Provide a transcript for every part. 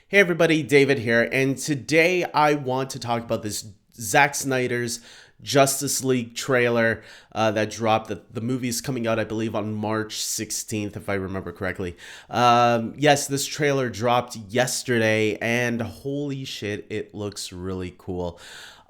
Hey everybody, David here, and today I want to talk about this Zack Snyder's Justice League trailer that dropped. The movie is coming out, I believe, on March 16th, if I remember correctly. Yes, this trailer dropped yesterday, and holy shit, it looks really cool.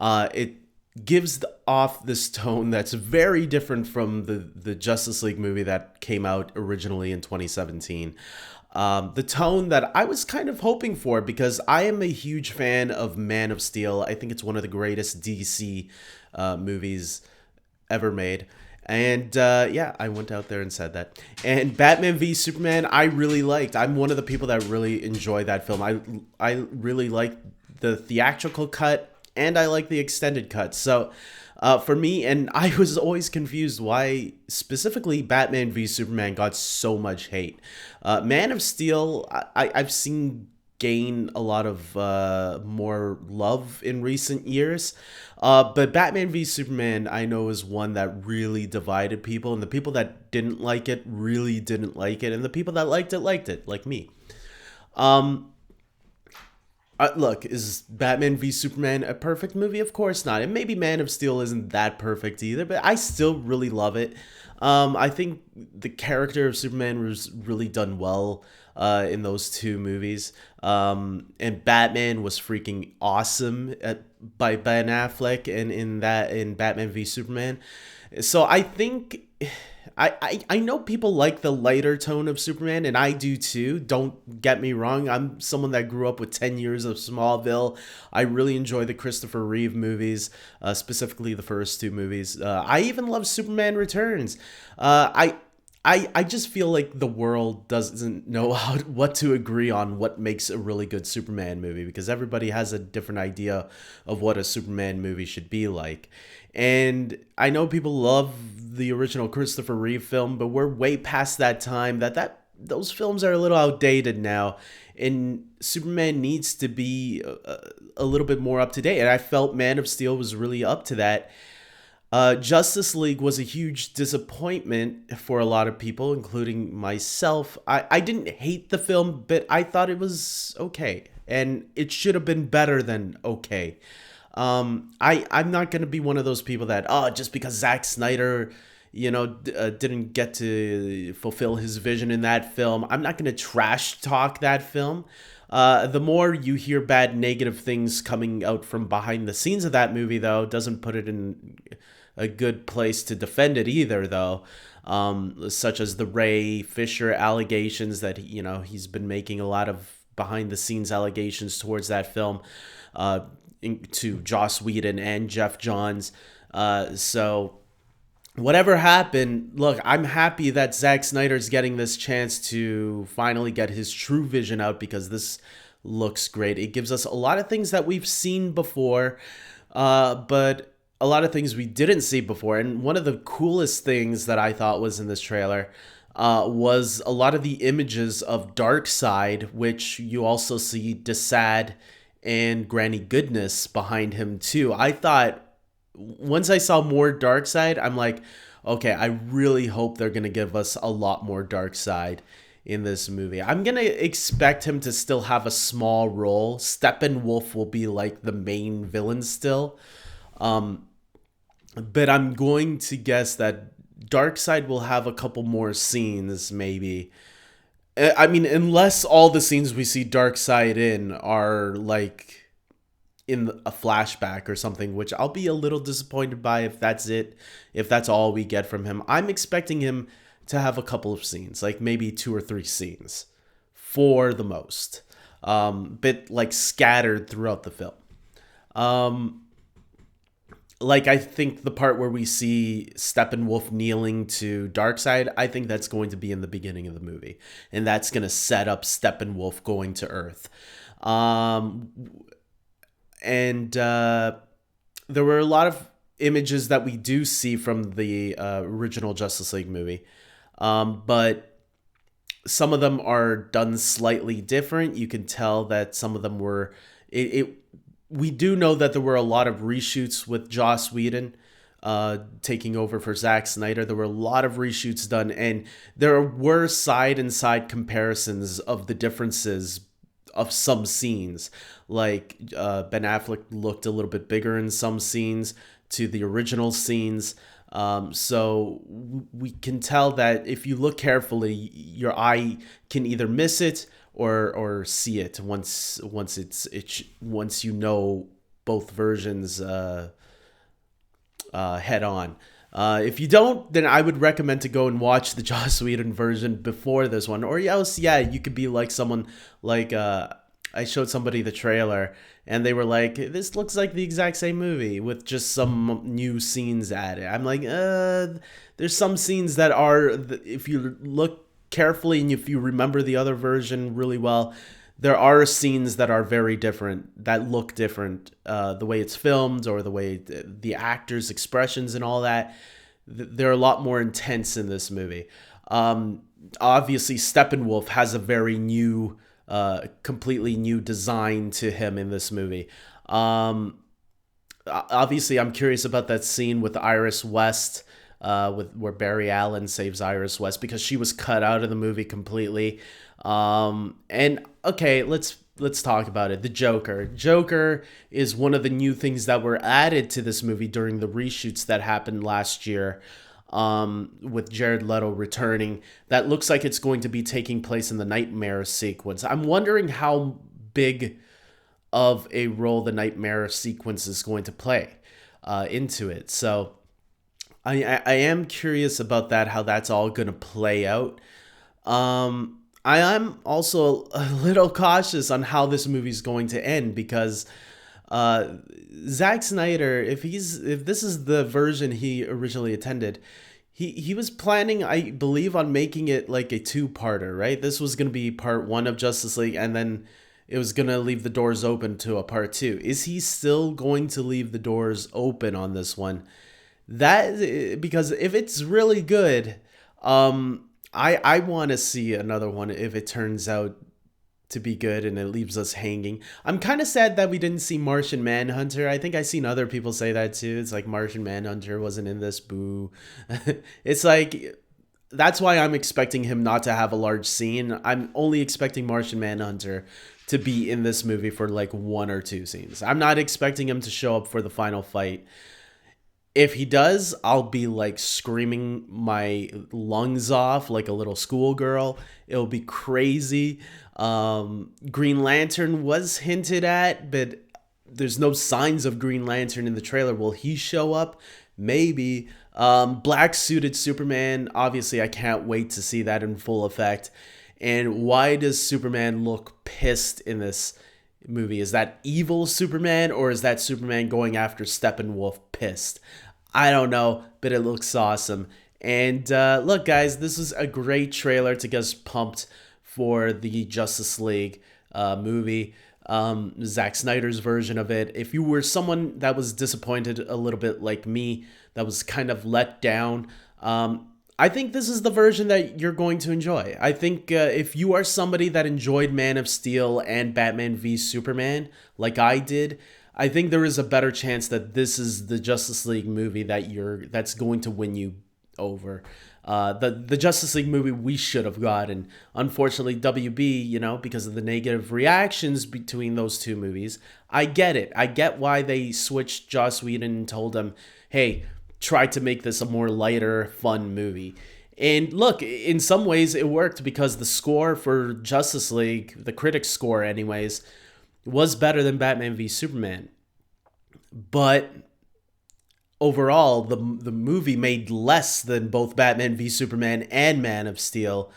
It gives off this tone that's very different from the Justice League movie that came out originally in 2017. The tone that I was kind of hoping for because I am a huge fan of Man of Steel. I think it's one of the greatest DC movies ever made. And yeah, I went out there and said that. And Batman v Superman, I really liked. I'm one of the people that really enjoy that film. I really like the theatrical cut and I like the extended cut. So for me, and I was always confused why specifically Batman v Superman got so much hate. Man of Steel, I've seen gain a lot of more love in recent years. But Batman v Superman, I know, is one that really divided people, and the people that didn't like it really didn't like it, and the people that liked it, like me. Um, Look, is Batman v Superman a perfect movie? Of course not. And maybe Man of Steel isn't that perfect either, but I still really love it. I think the character of Superman was really done well in those two movies. And Batman was freaking awesome by Ben Affleck and in Batman v Superman. So I think I know people like the lighter tone of Superman, and I do too. Don't get me wrong. I'm someone that grew up with 10 years of Smallville. I really enjoy the Christopher Reeve movies, specifically the first two movies. I even love Superman Returns. I just feel like the world doesn't know what to agree on what makes a really good Superman movie because everybody has a different idea of what a Superman movie should be like. And I know people love the original Christopher Reeve film, but we're way past that time. That those films are a little outdated now, and Superman needs to be a little bit more up to date. And I felt Man of Steel was really up to that. Justice League was a huge disappointment for a lot of people, including myself. I didn't hate the film, but I thought it was okay. And it should have been better than okay. I'm not going to be one of those people that, oh, just because Zack Snyder, didn't get to fulfill his vision in that film, I'm not going to trash talk that film. The more you hear bad negative things coming out from behind the scenes of that movie, though, doesn't put it in a good place to defend it either, though. Such as the Ray Fisher allegations that, he's been making a lot of behind the scenes allegations towards that film to Joss Whedon and Jeff Johns. So whatever happened, look, I'm happy that Zack Snyder's getting this chance to finally get his true vision out because this looks great. It gives us a lot of things that we've seen before, but a lot of things we didn't see before. And one of the coolest things that I thought was in this trailer was a lot of the images of Darkseid, which you also see Desad and Granny Goodness behind him too. I thought once I saw more Darkseid, I'm like, okay, I really hope they're gonna give us a lot more Darkseid in this movie. I'm gonna expect him to still have a small role. Steppenwolf will be like the main villain still. But I'm going to guess that Darkseid will have a couple more scenes, maybe. I mean, unless all the scenes we see Darkseid in are like in a flashback or something, which I'll be a little disappointed by if that's it, if that's all we get from him. I'm expecting him to have a couple of scenes, like maybe 2 or 3 scenes for the most, but like scattered throughout the film. Like I think the part where we see Steppenwolf kneeling to Darkseid, I think that's going to be in the beginning of the movie, and that's going to set up Steppenwolf going to Earth. And there were a lot of images that we do see from the original Justice League movie, but some of them are done slightly different. You can tell that some of them were we do know that there were a lot of reshoots with Joss Whedon taking over for Zack Snyder. There were a lot of reshoots done, and there were side and side comparisons of the differences of some scenes. Like Ben Affleck looked a little bit bigger in some scenes to the original scenes. So we can tell that if you look carefully, your eye can either miss it or see it once you know both versions head on. If you don't, then I would recommend to go and watch the Joss Whedon version before this one. Or else, yeah, you could be like someone like I showed somebody the trailer and they were like, "This looks like the exact same movie with just some new scenes added." I'm like, there's some scenes that are, if you look carefully and if you remember the other version really well, there are scenes that are very different, that look different. The way it's filmed or the way the actors' expressions and all that, they're a lot more intense in this movie. Obviously, Steppenwolf has a very new, completely new design to him in this movie. Obviously, I'm curious about that scene with Iris West, with where Barry Allen saves Iris West, because she was cut out of the movie completely. And okay, let's talk about it. The Joker. Joker is one of the new things that were added to this movie during the reshoots that happened last year, with Jared Leto returning. That looks like it's going to be taking place in the Nightmare sequence. I'm wondering how big of a role the Nightmare sequence is going to play into it. So I am curious about that, how that's all going to play out. I am also a little cautious on how this movie is going to end, because Zack Snyder, if this is the version he originally intended, he was planning, I believe, on making it like a two-parter, right? This was going to be part one of Justice League, and then it was going to leave the doors open to a part two. Is he still going to leave the doors open on this one? Because if it's really good, I want to see another one if it turns out to be good and it leaves us hanging. I'm kind of sad that we didn't see Martian Manhunter. I think I've seen other people say that too. It's like Martian Manhunter wasn't in this, boo. It's like, that's why I'm expecting him not to have a large scene. I'm only expecting Martian Manhunter to be in this movie for like one or two scenes. I'm not expecting him to show up for the final fight. If he does, I'll be like screaming my lungs off like a little schoolgirl. It'll be crazy. Green Lantern was hinted at, but there's no signs of Green Lantern in the trailer. Will he show up? Maybe. Black suited Superman. Obviously, I can't wait to see that in full effect. And why does Superman look pissed in this movie? Is that evil Superman, or is that Superman going after Steppenwolf pissed? I don't know, but it looks awesome. And look, guys, this is a great trailer to get us pumped for the Justice League movie, Zack Snyder's version of it. If you were someone that was disappointed a little bit like me, that was kind of let down, I think this is the version that you're going to enjoy. I think if you are somebody that enjoyed Man of Steel and Batman v Superman like I did, I think there is a better chance that this is the Justice League movie that's going to win you over. The Justice League movie we should have gotten. Unfortunately, WB, because of the negative reactions between those two movies, I get it. I get why they switched Joss Whedon and told him, hey, try to make this a more lighter, fun movie. And look, in some ways it worked, because the score for Justice League, the critics' score anyways, was better than Batman v Superman. But overall, the movie made less than both Batman v Superman and Man of Steel.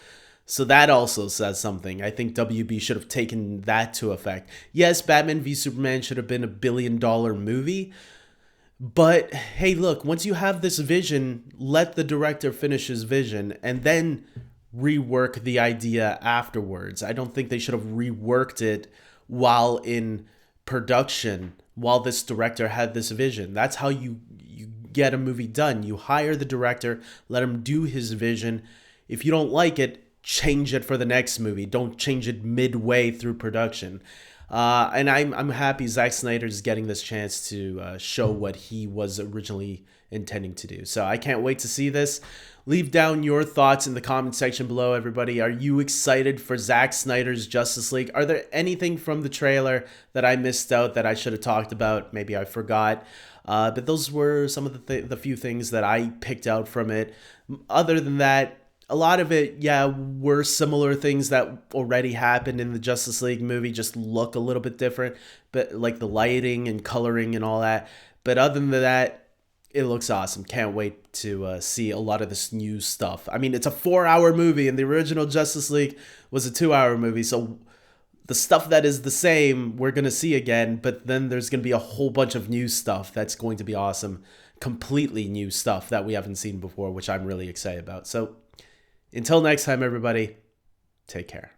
So that also says something. I think WB should have taken that to effect. Yes, Batman v Superman should have been a $1 billion movie. But hey, look, once you have this vision, let the director finish his vision and then rework the idea afterwards. I don't think they should have reworked it while in production, while this director had this vision. That's how you get a movie done. You hire the director, let him do his vision. If you don't like it, change it for the next movie. Don't change it midway through production. And I'm happy Zack Snyder is getting this chance to show what he was originally intending to do. So I can't wait to see this. Leave down your thoughts in the comment section below, everybody. Are you excited for Zack Snyder's Justice League? Are there anything from the trailer that I missed out that I should have talked about? Maybe I forgot. But those were some of the few things that I picked out from it. Other than that, a lot of it, yeah, were similar things that already happened in the Justice League movie, just look a little bit different, but like the lighting and coloring and all that. But other than that, it looks awesome. Can't wait to see a lot of this new stuff. I mean, it's a 4-hour movie, and the original Justice League was a 2-hour movie, so the stuff that is the same, we're going to see again, but then there's going to be a whole bunch of new stuff that's going to be awesome. Completely new stuff that we haven't seen before, which I'm really excited about. So until next time, everybody, take care.